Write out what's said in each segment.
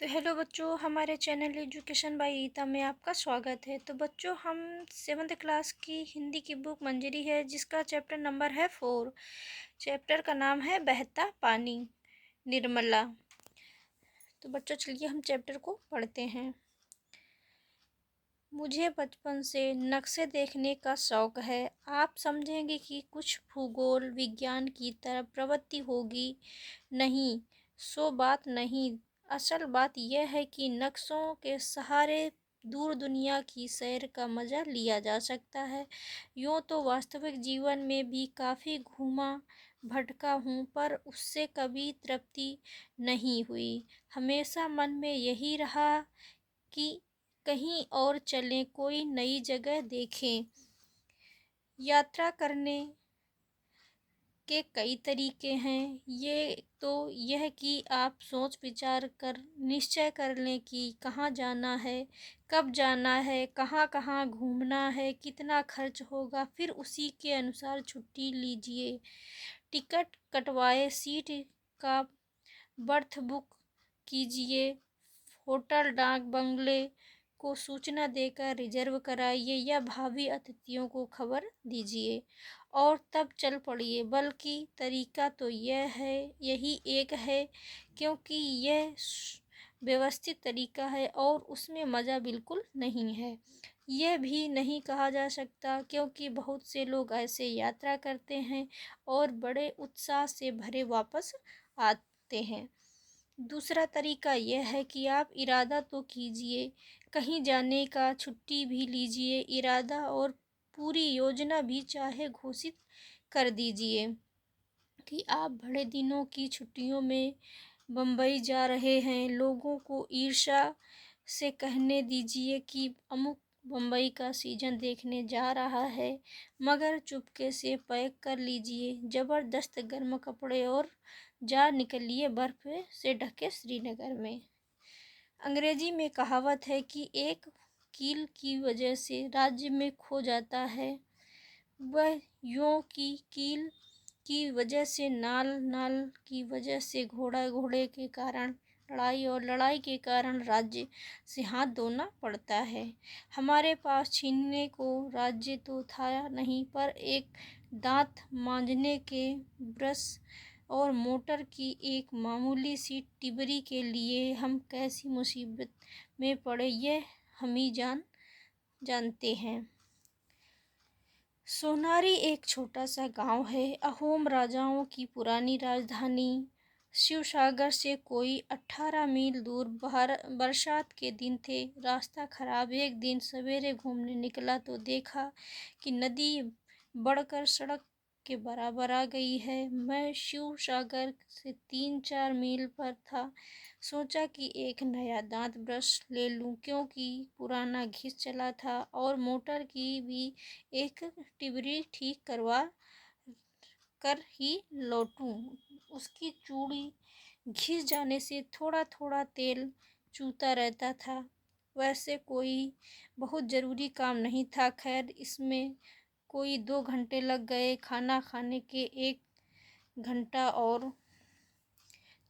तो हेलो बच्चों, हमारे चैनल एजुकेशन बाय ईता में आपका स्वागत है। तो बच्चों, हम 7th क्लास की हिंदी की बुक मंजरी है, जिसका चैप्टर नंबर है 4। चैप्टर का नाम है बहता पानी, निर्मला। तो बच्चों, चलिए हम चैप्टर को पढ़ते हैं। मुझे बचपन से नक्शे देखने का शौक है। आप समझेंगे कि कुछ भूगोल विज्ञान की तरह प्रवृत्ति होगी। नहीं, सो बात नहीं। असल बात यह है कि नक्शों के सहारे दूर दुनिया की सैर का मज़ा लिया जा सकता है। यूँ तो वास्तविक जीवन में भी काफ़ी घूमा भटका हूँ, पर उससे कभी तृप्ति नहीं हुई। हमेशा मन में यही रहा कि कहीं और चलें, कोई नई जगह देखें। यात्रा करने के कई तरीके हैं। ये तो यह कि आप सोच विचार कर निश्चय कर लें कि कहाँ जाना है, कब जाना है, कहाँ कहाँ घूमना है, कितना खर्च होगा, फिर उसी के अनुसार छुट्टी लीजिए। टिकट कटवाए, सीट का बर्थ बुक कीजिए, होटल डाक बंगले को सूचना देकर रिजर्व कराइए या भावी अतिथियों को खबर दीजिए और तब चल पड़िए। बल्कि तरीका तो यही एक है, क्योंकि यह व्यवस्थित तरीका है और उसमें मज़ा बिल्कुल नहीं है। यह भी नहीं कहा जा सकता, क्योंकि बहुत से लोग ऐसे यात्रा करते हैं और बड़े उत्साह से भरे वापस आते हैं। दूसरा तरीका यह है कि आप इरादा तो कीजिए कहीं जाने का, छुट्टी भी लीजिए, इरादा और पूरी योजना भी चाहे घोषित कर दीजिए कि आप बड़े दिनों की छुट्टियों में बम्बई जा रहे हैं। लोगों को ईर्ष्या से कहने दीजिए कि अमुक बम्बई का सीजन देखने जा रहा है, मगर चुपके से पैक कर लीजिए ज़बरदस्त गर्म कपड़े और जा निकलिए बर्फ़ से ढके श्रीनगर में। अंग्रेजी में कहावत है कि एक कील की वजह से राज्य में खो जाता है, वह यूँ की कील की वजह से नाल, नाल की वजह से घोड़ा, घोड़े के कारण लड़ाई और लड़ाई के कारण राज्य से हाथ धोना पड़ता है। हमारे पास छीनने को राज्य तो था नहीं, पर एक दांत मांजने के ब्रश और मोटर की एक मामूली सी टिबरी के लिए हम कैसी मुसीबत में पड़े, यह हम ही जानते हैं। सोनारी एक छोटा सा गांव है, अहोम राजाओं की पुरानी राजधानी। शिवसागर से कोई 18 मील दूर। बरसात के दिन थे, रास्ता खराब। एक दिन सवेरे घूमने निकला तो देखा कि नदी बढ़कर सड़क के बराबर आ गई है। मैं शिवसागर से 3-4 मील पर था। सोचा कि एक नया दांत ब्रश ले लूं, क्योंकि पुराना घिस चला था, और मोटर की भी एक टिबरी ठीक करवा कर ही लौटूं। उसकी चूड़ी घिस जाने से थोड़ा थोड़ा तेल चूता रहता था। वैसे कोई बहुत ज़रूरी काम नहीं था। खैर, इसमें कोई 2 घंटे लग गए। खाना खाने के 1 घंटा और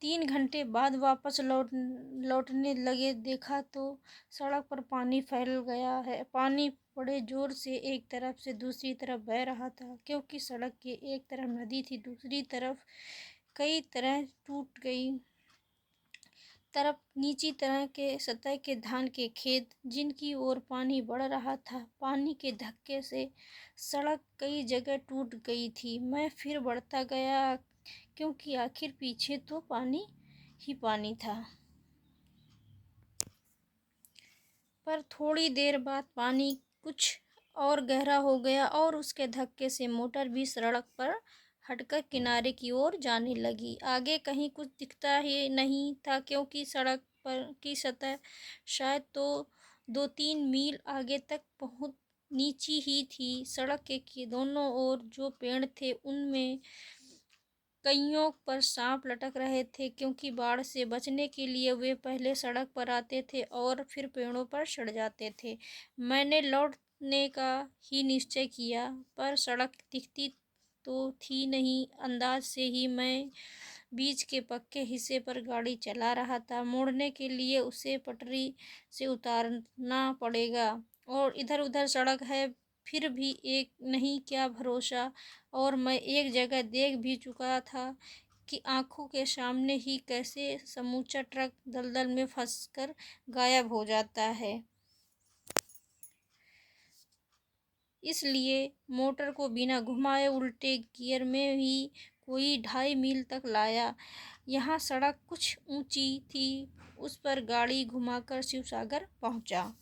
3 घंटे बाद वापस लौटने लगे, देखा तो सड़क पर पानी फैल गया है। पानी बड़े जोर से एक तरफ से दूसरी तरफ बह रहा था, क्योंकि सड़क के एक तरफ नदी थी, दूसरी तरफ कई तरह टूट गई तरफ नीची तरह के सतह के धान के खेत, जिनकी ओर पानी बढ़ रहा था। पानी के धक्के से सड़क कई जगह टूट गई थी। मैं फिर बढ़ता गया, क्योंकि आखिर पीछे तो पानी ही पानी था। पर थोड़ी देर बाद पानी कुछ और गहरा हो गया और उसके धक्के से मोटर भी सड़क पर हटकर किनारे की ओर जाने लगी। आगे कहीं कुछ दिखता ही नहीं था, क्योंकि सड़क पर की सतह शायद तो 2-3 मील आगे तक बहुत नीची ही थी। सड़क के दोनों ओर जो पेड़ थे, उनमें कईयों पर सांप लटक रहे थे, क्योंकि बाढ़ से बचने के लिए वे पहले सड़क पर आते थे और फिर पेड़ों पर चढ़ जाते थे। मैंने लौटने का ही निश्चय किया, पर सड़क दिखती तो थी नहीं। अंदाज से ही मैं बीच के पक्के हिस्से पर गाड़ी चला रहा था। मुड़ने के लिए उसे पटरी से उतारना पड़ेगा और इधर-उधर सड़क है, फिर भी एक नहीं क्या भरोसा। और मैं एक जगह देख भी चुका था कि आंखों के सामने ही कैसे समूचा ट्रक दलदल में फंसकर गायब हो जाता है। इसलिए मोटर को बिना घुमाए उल्टे गियर में ही कोई 2.5 मील तक लाया। यहाँ सड़क कुछ ऊंची थी, उस पर गाड़ी घुमाकर शिवसागर पहुंचा।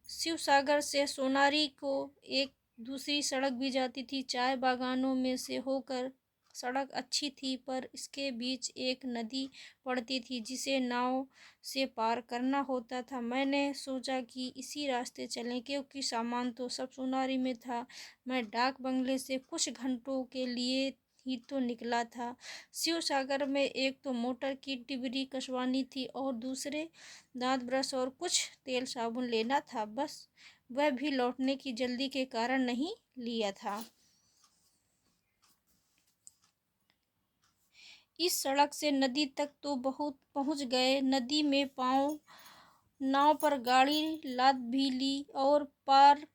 शिवसागर से सोनारी को एक दूसरी सड़क भी जाती थी। चाय बागानों में से होकर सड़क अच्छी थी, पर इसके बीच एक नदी पड़ती थी जिसे नाव से पार करना होता था। मैंने सोचा कि इसी रास्ते चलें, क्योंकि सामान तो सब सोनारी में था। मैं डाक बंगले से कुछ घंटों के लिए ही तो निकला था। शिवसागर में एक तो मोटर की डिबरी कसवानी थी और दूसरे दांत ब्रश और कुछ तेल साबुन लेना था। बस वह भी लौटने की जल्दी के कारण नहीं लिया था। इस सड़क से नदी तक तो बहुत पहुंच गए। नदी में पांव नाव पर गाड़ी लाद भी ली और पार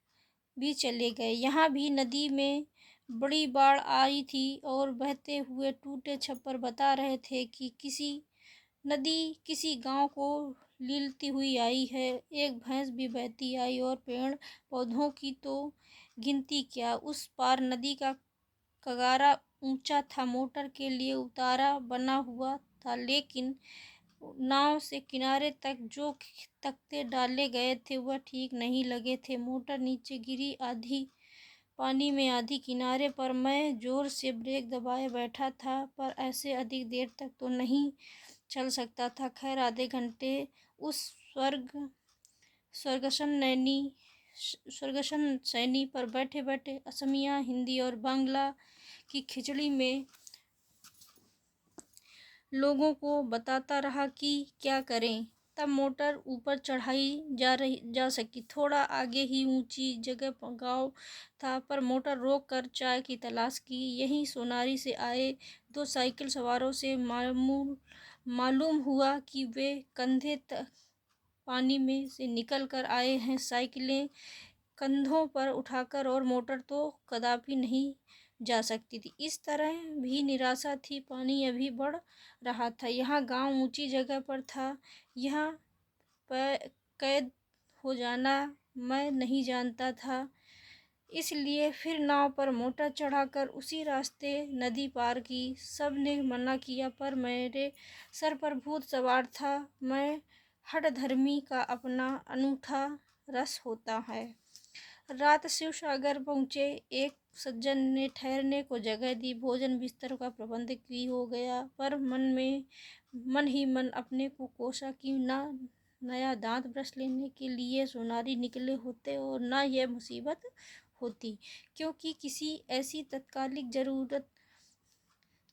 भी चले गए। यहाँ भी नदी में बड़ी बाढ़ आई थी और बहते हुए टूटे छप्पर बता रहे थे कि नदी किसी गांव को लीलती हुई आई है। एक भैंस भी बहती आई और पेड़ पौधों की तो गिनती क्या। उस पार नदी का कगारा ऊंचा था, मोटर के लिए उतारा बना हुआ था, लेकिन नाव से किनारे तक जो तख्ते डाले गए थे वह ठीक नहीं लगे थे। मोटर नीचे गिरी, आधी पानी में आधी किनारे पर। मैं जोर से ब्रेक दबाए बैठा था, पर ऐसे अधिक देर तक तो नहीं चल सकता था। खैर आधे घंटे उस स्वर्गसन सैनी पर बैठे बैठे असमिया, हिंदी और बांग्ला की खिचड़ी में लोगों को बताता रहा कि क्या करें। तब मोटर ऊपर चढ़ाई जा सकी। थोड़ा आगे ही ऊंची जगह गांव था, पर मोटर रोक कर चाय की तलाश की। यहीं सोनारी से आए 2 साइकिल सवारों से मालूम हुआ कि वे कंधे तक पानी में से निकल कर आए हैं, साइकिलें कंधों पर उठाकर, और मोटर तो कदापि नहीं जा सकती थी। इस तरह भी निराशा थी। पानी अभी बढ़ रहा था। यहाँ गांव ऊंची जगह पर था। यहाँ कैद हो जाना मैं नहीं जानता था। इसलिए फिर नाव पर मोटर चढ़ाकर उसी रास्ते नदी पार की। सब ने मना किया, पर मेरे सर पर भूत सवार था। मैं हठधर्मी का अपना अनूठा रस होता है। रात शिवसागर पहुँचे। एक सज्जन ने ठहरने को जगह दी, भोजन बिस्तर का प्रबंध भी हो गया, पर मन ही मन अपने को कोसा कि ना नया दांत ब्रश लेने के लिए सोनारी निकले होते और ना यह मुसीबत होती, क्योंकि किसी ऐसी तत्कालिक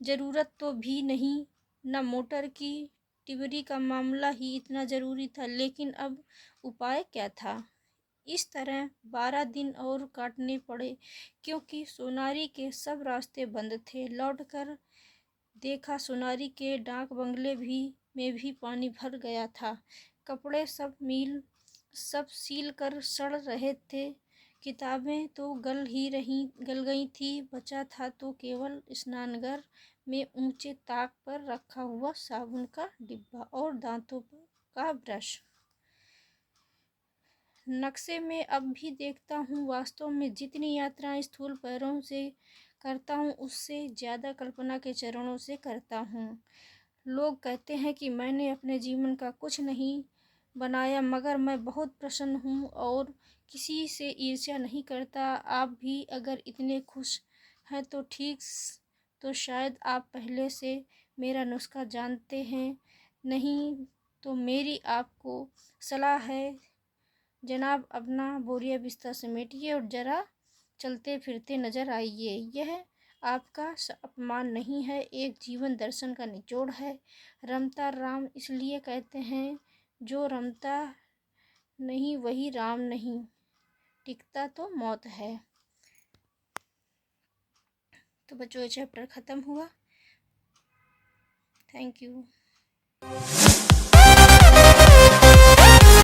ज़रूरत तो भी नहीं, न मोटर की टिबरी का मामला ही इतना ज़रूरी था। लेकिन अब उपाय क्या था? इस तरह 12 दिन और काटने पड़े, क्योंकि सोनारी के सब रास्ते बंद थे। लौटकर देखा सोनारी के डाक बंगले में भी पानी भर गया था। कपड़े सब सील कर सड़ रहे थे। किताबें तो गल गई थी। बचा था तो केवल स्नानघर में ऊंचे ताक पर रखा हुआ साबुन का डिब्बा और दांतों का ब्रश। नक्शे में अब भी देखता हूँ। वास्तव में जितनी यात्राएं स्थूल पैरों से करता हूँ, उससे ज़्यादा कल्पना के चरणों से करता हूँ। लोग कहते हैं कि मैंने अपने जीवन का कुछ नहीं बनाया, मगर मैं बहुत प्रसन्न हूँ और किसी से ईर्ष्या नहीं करता। आप भी अगर इतने खुश हैं तो तो शायद आप पहले से मेरा नुस्खा जानते हैं। नहीं तो मेरी आपको सलाह है जनाब, अपना बोरिया बिस्तर समेटिए और जरा चलते फिरते नजर आइए। यह आपका अपमान नहीं है, एक जीवन दर्शन का निचोड़ है। रमता राम इसलिए कहते हैं, जो रमता नहीं वही राम नहीं, टिकता तो मौत है। तो बच्चों, ये चैप्टर ख़त्म हुआ। Thank you.